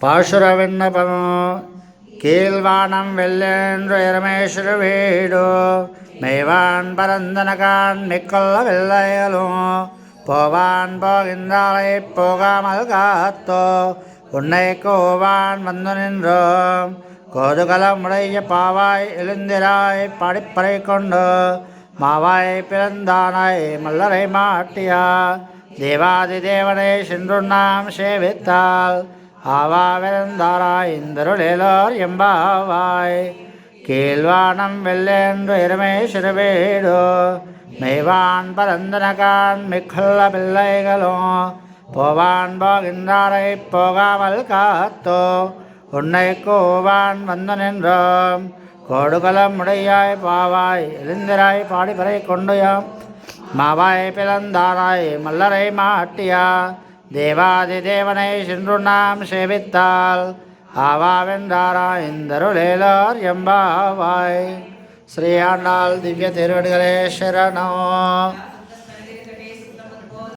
பாசுர விண்ணப்பம். கீழ்வானம் வெள்ளென்று இரமேஸ்வர வீடு மெய்வான் பரந்தனகான் மிக்கொள்ள வெள்ளைகளும் போவான் போகின்றாலை போகாமல் காத்தோ உன்னை கோவான் வந்து நின்றோம் கோதுகலமுடைய பாவாய் எழுந்திராய் பாடிப்பறை கொண்டு மாவாய் பிறந்தானாய் மல்லரை மாட்டியா தேவாதி தேவனை சென்று நாம் சேவித்தால் ஆவாவிருந்தாராய் இந்தருளேலோர் எம்பாவாய். கீழ்வானம் வெள்ளென்று இரமேஸ்வர வீடு மெய்வான் பரந்தனகான் மிக்குள்ள பிள்ளைகளும் போவான் போகின்றாரை போகாமல் காத்தோ உன்னை கோவான் வந்து நின்றோம் கோடுகலம் உடையாய் பாவாய் எழுந்திராய் பாடிப்பறை கொண்டுயாம் மாவாய் பிளந்தாராய் மல்லரை மாட்டியா தேவாதி தேவனை சென்று நாம் சேவித்தால் ஆவாவென்றாராய் இந்தருளேலோர் எம்பாவாய். ஸ்ரீ ஆண்டாள் திவ்ய திருவடிகளே சரணம்.